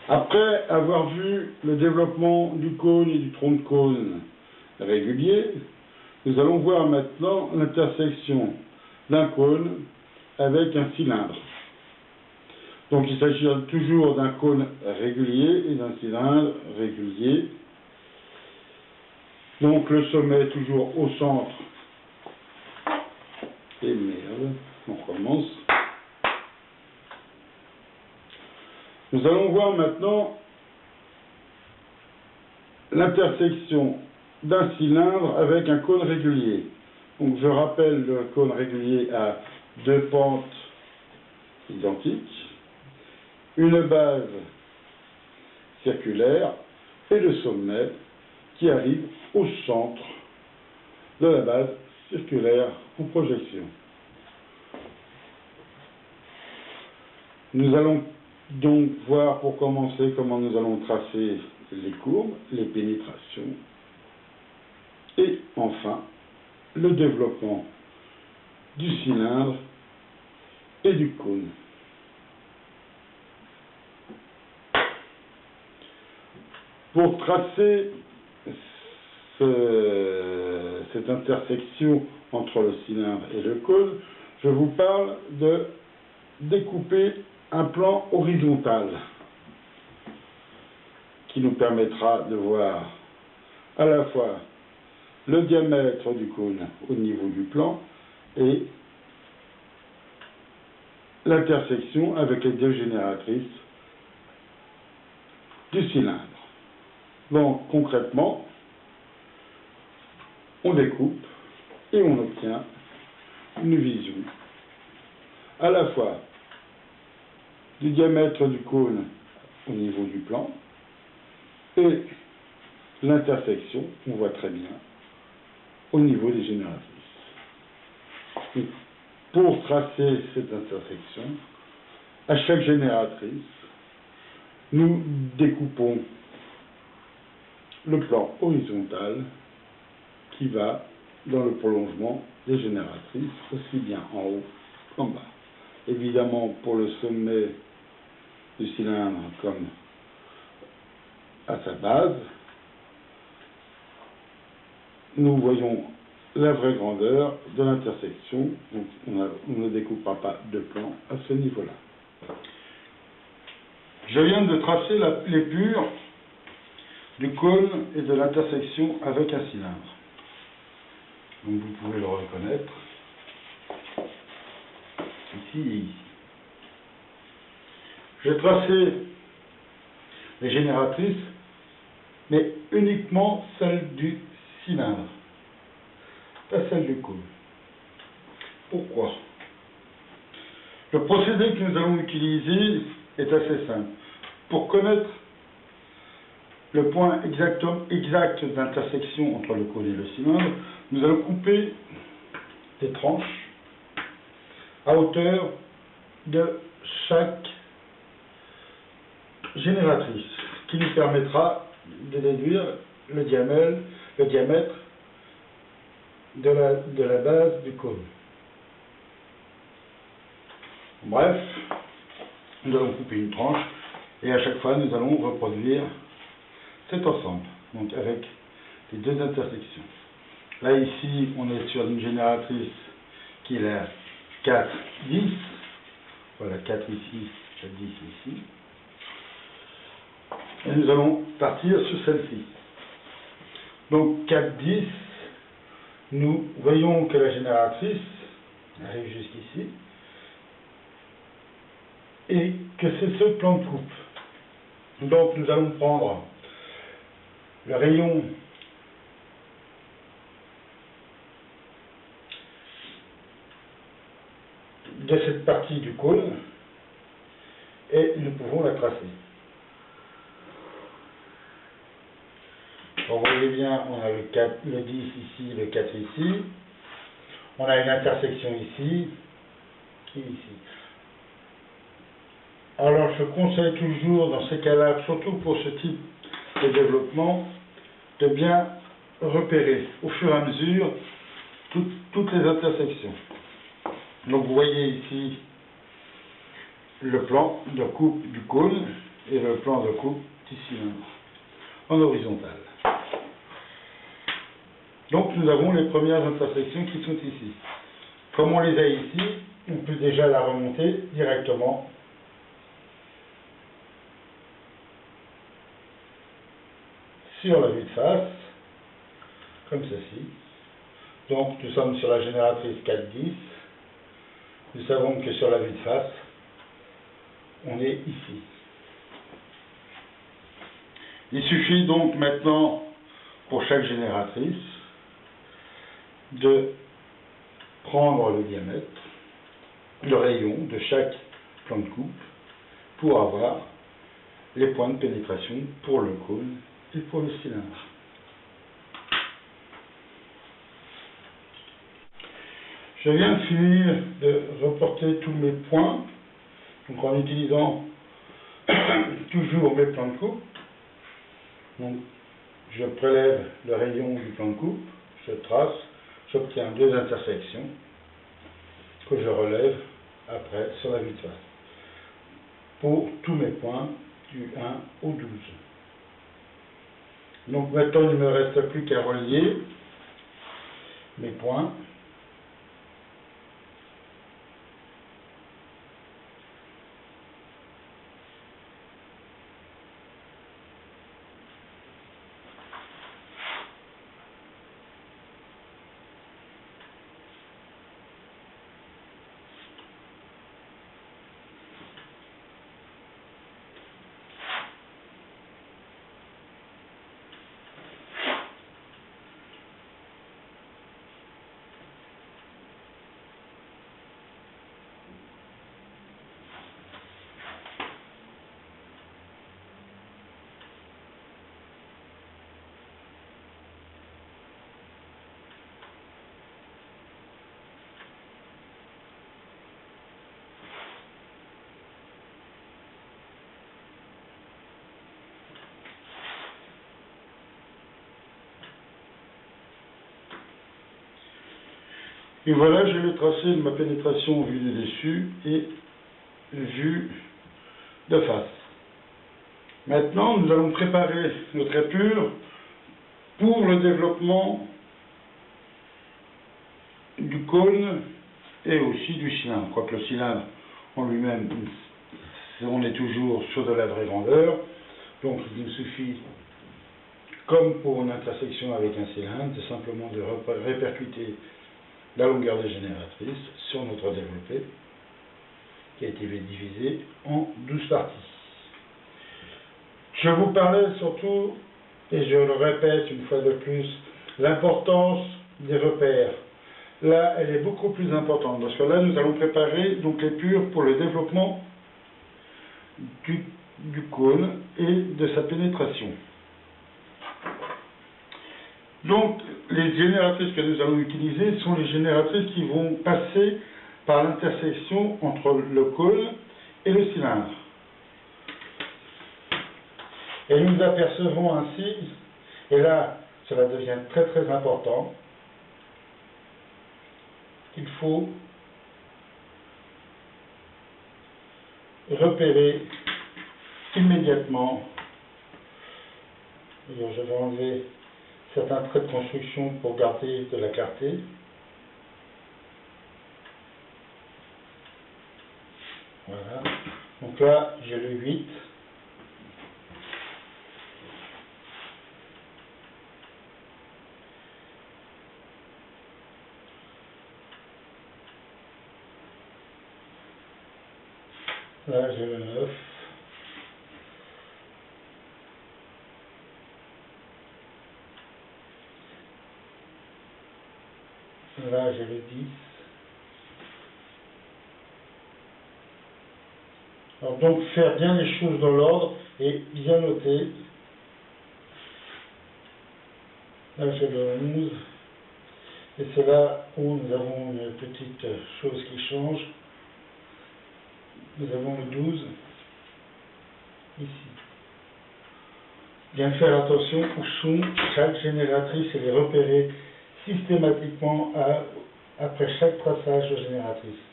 Après avoir vu le développement du cône et du tronc de cône régulier, nous allons voir maintenant l'intersection d'un cône avec un cylindre. Donc il s'agit toujours d'un cône régulier et d'un cylindre régulier. Donc le sommet toujours au centre. Et merde, on recommence. Nous allons voir maintenant l'intersection d'un cylindre avec un cône régulier. Donc je rappelle, le cône régulier a deux pentes identiques, une base circulaire et le sommet qui arrive au centre de la base circulaire en projection. Nous allons donc voir pour commencer comment nous allons tracer les courbes, les pénétrations et enfin le développement du cylindre et du cône. Pour tracer cette intersection entre le cylindre et le cône, je vous parle de découper un plan horizontal qui nous permettra de voir à la fois le diamètre du cône au niveau du plan et l'intersection avec les deux génératrices du cylindre. Donc concrètement, on découpe et on obtient une vision à la fois du diamètre du cône au niveau du plan et l'intersection, on voit très bien, au niveau des génératrices. Et pour tracer cette intersection, à chaque génératrice, nous découpons le plan horizontal qui va dans le prolongement des génératrices, aussi bien en haut qu'en bas. Évidemment, pour le sommet du cylindre comme à sa base, nous voyons la vraie grandeur de l'intersection, donc on ne découpera pas de plan à ce niveau-là. Je viens de tracer l'épure du cône et de l'intersection avec un cylindre. Donc vous pouvez le reconnaître ici et ici. J'ai tracé les génératrices, mais uniquement celles du cylindre, pas celles du cône. Pourquoi? Le procédé que nous allons utiliser est assez simple. Pour connaître le point exact d'intersection entre le cône et le cylindre, nous allons couper des tranches à hauteur de chaque génératrice, qui nous permettra de déduire le diamètre de la base du cône. Bref, nous allons couper une tranche et à chaque fois nous allons reproduire cet ensemble, donc avec les deux intersections. Là ici on est sur une génératrice qui est la 4, 10, voilà 4 ici, 10 ici, et nous allons partir sur celle-ci. Donc 4, 10, nous voyons que la génératrice arrive jusqu'ici, et que c'est ce plan de coupe. Donc nous allons prendre le rayon de cette partie du cône et nous pouvons la tracer. Vous voyez bien, on a le 4, le 10 ici, le 4 ici, on a une intersection ici et ici. Alors je conseille toujours dans ces cas-là, surtout pour ce type de développement, de bien repérer au fur et à mesure toutes les intersections. Donc vous voyez ici le plan de coupe du cône, et le plan de coupe du cylindre en horizontal. Donc nous avons les premières intersections qui sont ici. Comme on les a ici, on peut déjà la remonter directement sur la vue de face, comme ceci. Donc nous sommes sur la génératrice 410. Nous savons que sur la vue de face, on est ici. Il suffit donc maintenant, pour chaque génératrice, de prendre le diamètre, le rayon de chaque plan de coupe pour avoir les points de pénétration pour le cône et pour le cylindre. Je viens de finir de reporter tous mes points, donc en utilisant toujours mes plans de coupe. Donc, je prélève le rayon du plan de coupe, je trace, j'obtiens deux intersections que je relève après sur la vue de face. Pour tous mes points du 1 au 12. Donc maintenant il ne me reste plus qu'à relier mes points. Et voilà, j'ai le tracé de ma pénétration vue du dessus et vue de face. Maintenant, nous allons préparer notre épure pour le développement du cône et aussi du cylindre. Quoique le cylindre en lui-même, on est toujours sur de la vraie grandeur. Donc il nous suffit, comme pour une intersection avec un cylindre, de simplement de répercuter la longueur des génératrices sur notre développé, qui a été divisé en 12 parties. Je vous parlais surtout, et je le répète une fois de plus, l'importance des repères. Là, elle est beaucoup plus importante, parce que là, nous allons préparer donc l'épure pour le développement du cône et de sa pénétration. Donc, les génératrices que nous allons utiliser sont les génératrices qui vont passer par l'intersection entre le cône et le cylindre. Et nous apercevons ainsi, et là, cela devient très très important, qu'il faut repérer immédiatement. Je vais enlever certains traits de construction pour garder de la clarté. Voilà. Donc là, j'ai le 8. Là, j'ai le 9. Là, j'ai le 10. Alors, donc, faire bien les choses dans l'ordre et bien noter. Là, j'ai le 11. Et c'est là où nous avons une petite chose qui change. Nous avons le 12 ici. Bien faire attention où sont chaque génératrice et les repérer systématiquement après chaque traçage de génératrice.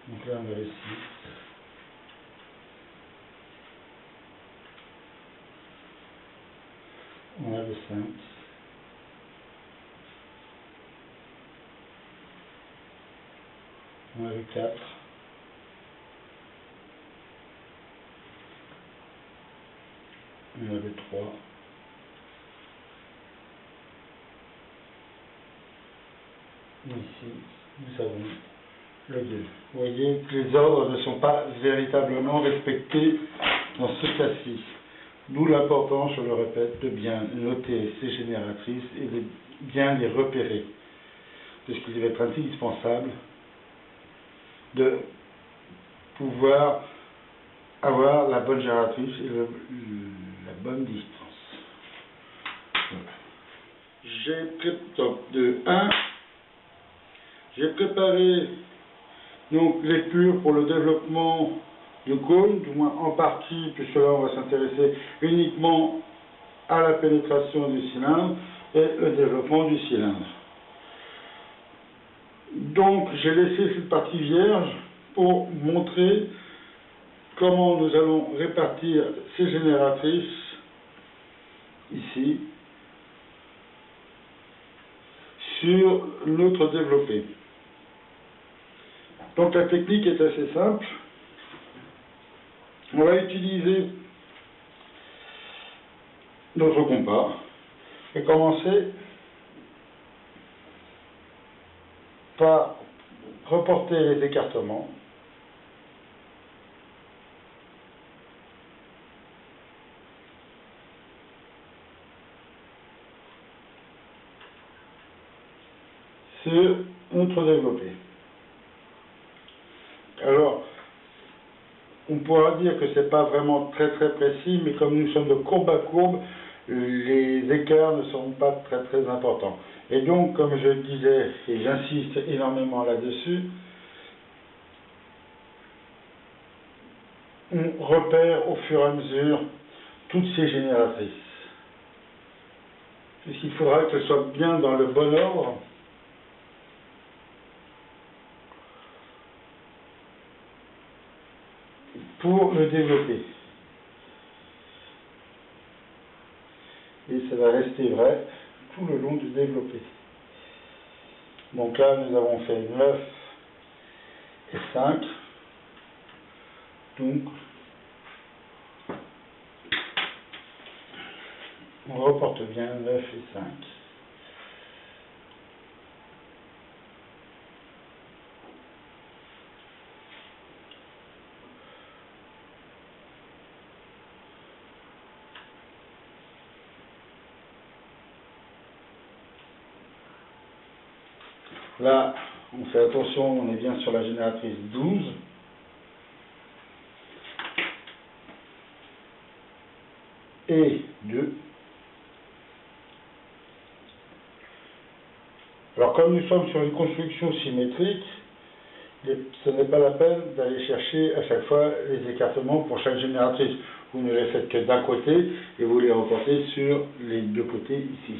Donc là on a le 6. a le 5. On a le 4. On a le 3. Ici, nous avons le 2. Vous voyez que les ordres ne sont pas véritablement respectés dans ce cas-ci. D'où l'importance, je le répète, de bien noter ces génératrices et de bien les repérer. Puisqu'il va être indispensable de pouvoir avoir la bonne génératrice et la bonne distance. Voilà. J'ai préparé donc les purs pour le développement du cône, du moins en partie, puisque là on va s'intéresser uniquement à la pénétration du cylindre et le développement du cylindre. Donc j'ai laissé cette partie vierge pour montrer comment nous allons répartir ces génératrices ici sur notre développé. Donc la technique est assez simple. On va utiliser notre compas et commencer par reporter les écartements sur notre développé. Alors, on pourra dire que ce n'est pas vraiment très précis, mais comme nous sommes de courbe à courbe, les écarts ne sont pas très importants. Et donc, comme je le disais, et j'insiste énormément là-dessus, on repère au fur et à mesure toutes ces génératrices. Puisqu'il faudra qu'elles soient bien dans le bon ordre. Pour le développer. Et ça va rester vrai tout le long du développé. Donc là, nous avons fait 9 et 5. Donc, on reporte bien 9 et 5. Là, on fait attention, on est bien sur la génératrice 12. Et 2. Alors comme nous sommes sur une construction symétrique, ce n'est pas la peine d'aller chercher à chaque fois les écartements pour chaque génératrice. Vous ne les faites que d'un côté et vous les reportez sur les deux côtés ici.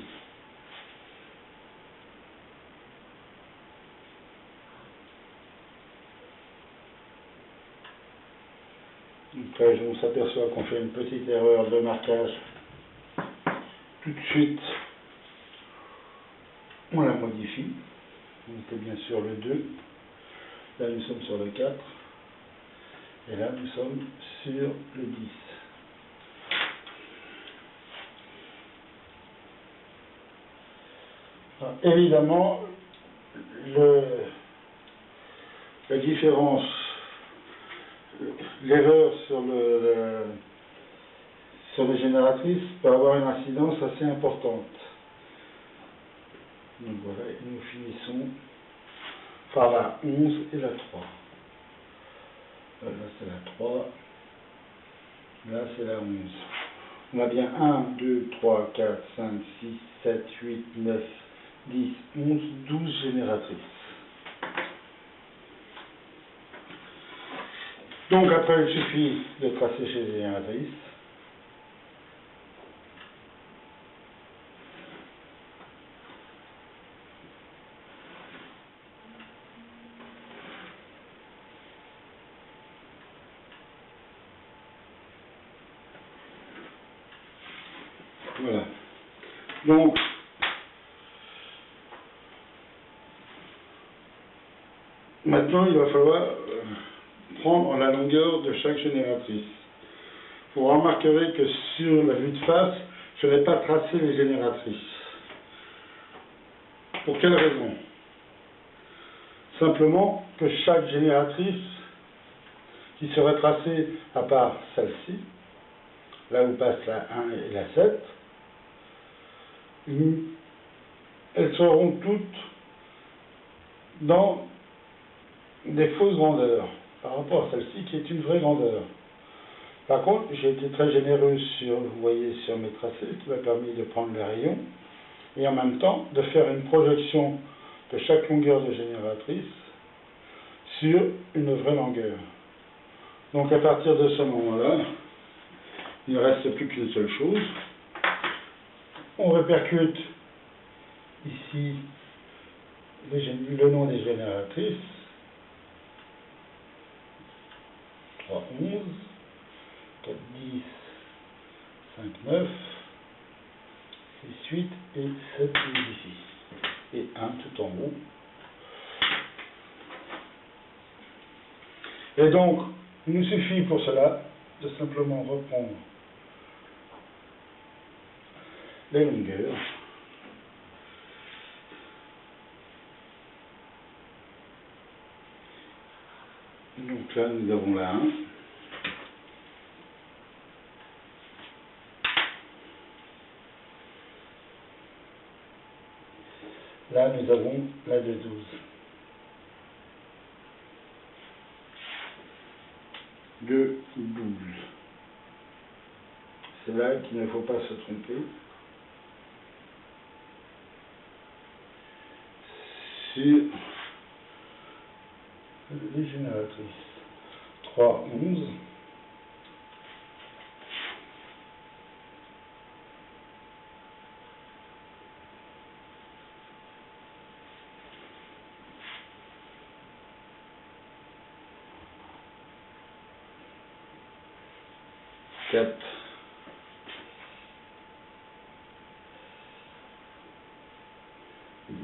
Après, on s'aperçoit qu'on fait une petite erreur de marquage. Tout de suite, on la modifie. On était bien sur le 2. Là, nous sommes sur le 4. Et là, nous sommes sur le 10. Alors, évidemment, la différence, l'erreur sur les génératrices peut avoir une incidence assez importante. Donc voilà, et nous finissons par la 11 et la 3. Là c'est la 3, là c'est la 11. On a bien 1, 2, 3, 4, 5, 6, 7, 8, 9, 10, 11, 12 génératrices. Donc après il suffit de tracer chez les génératrices. Voilà. Donc, maintenant, il va falloir prendre la longueur de chaque génératrice. Vous remarquerez que sur la vue de face, je n'ai pas tracé les génératrices. Pour quelle raison? Simplement que chaque génératrice qui serait tracée à part celle-ci, là où passe la 1 et la 7, elles seront toutes dans des fausses grandeurs par rapport à celle-ci qui est une vraie grandeur. Par contre, j'ai été très généreux sur, vous voyez, sur mes tracés, ce qui m'a permis de prendre les rayons et en même temps de faire une projection de chaque longueur de génératrice sur une vraie longueur. Donc à partir de ce moment-là, il ne reste plus qu'une seule chose. On répercute ici le nom des génératrices. 3, 11, 4, 10, 5, 9, 6, 8 et 7 ici. Et 1 tout en haut. Et donc, il nous suffit pour cela de simplement reprendre les longueurs. Donc là, nous avons la 1. Là, nous avons la de 12. De 12. C'est là qu'il ne faut pas se tromper. Sur les génératrices. 3, 11. Quatre, 10,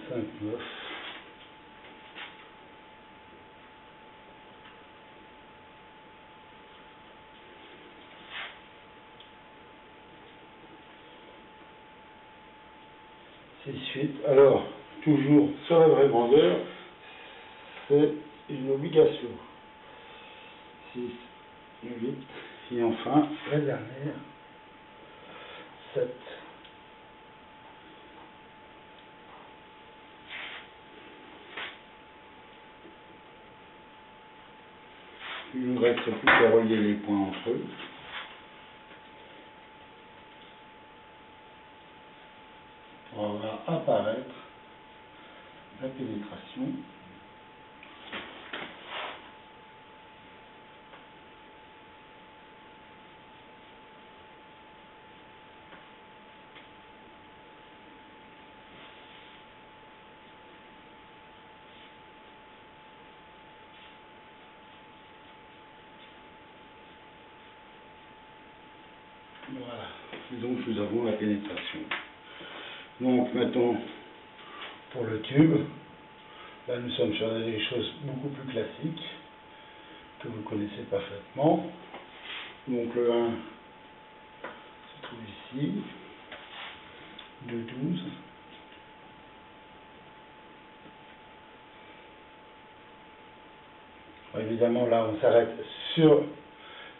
5, 9, 6, 8. Alors, toujours sur la vraie grandeur, c'est une obligation. 6, 8, et enfin, la dernière, 7. Il ne nous reste plus qu'à relier les points entre eux. On va apparaître la pénétration. Voilà, donc nous avons la pénétration. Donc maintenant, pour le tube, là nous sommes sur des choses beaucoup plus classiques, que vous connaissez parfaitement. Donc le 1 se trouve ici, 2, 12. Évidemment, là on s'arrête sur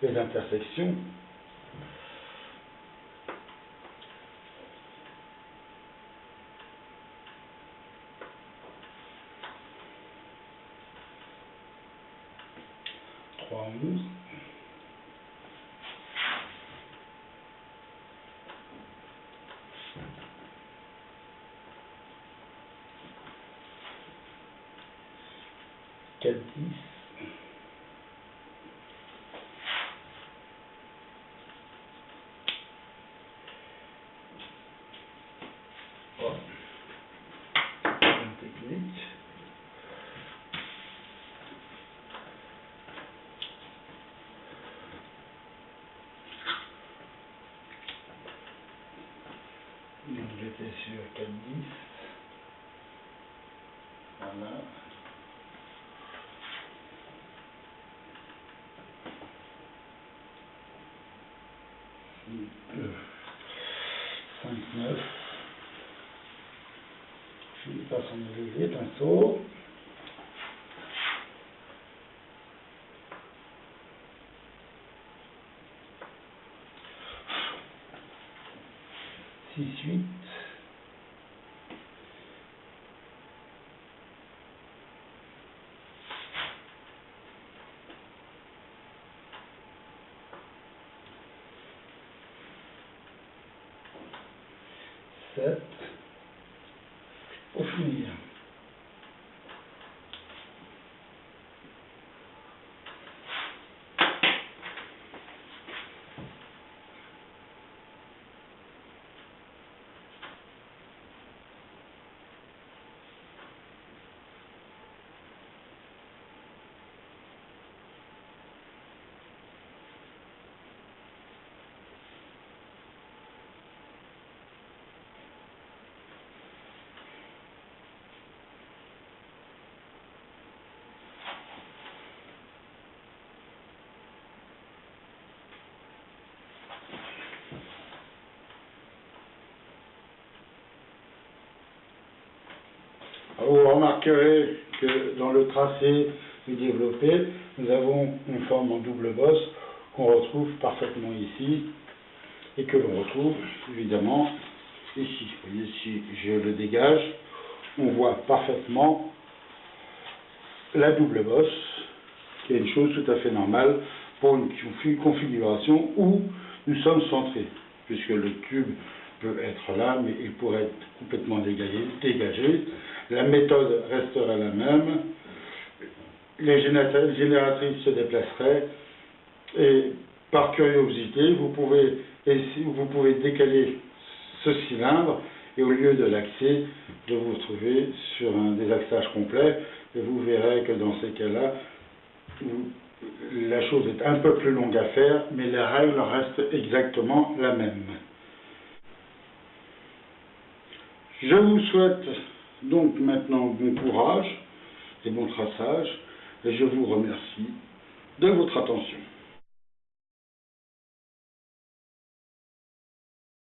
les intersections. Trois, 11. Quatre, 10. 3. Technique. Donc j'étais sur 4-10. Voilà. 5-9. Je ne passe en élevé, pinceau. 6-8. 7. Pour finir. Vous remarquerez que dans le tracé du développé, nous avons une forme en double bosse qu'on retrouve parfaitement ici et que l'on retrouve évidemment ici. Vous voyez, si je le dégage, on voit parfaitement la double bosse, qui est une chose tout à fait normale pour une configuration où nous sommes centrés, puisque le tube peut être là, mais il pourrait être complètement dégagé. La méthode restera la même, les génératrices se déplaceraient, et par curiosité, vous pouvez décaler ce cylindre, et au lieu de l'axer, de vous retrouver sur un désaxage complet, et vous verrez que dans ces cas-là, la chose est un peu plus longue à faire, mais les règles restent exactement la même. Je vous souhaite donc maintenant bon courage et bon traçage, et je vous remercie de votre attention.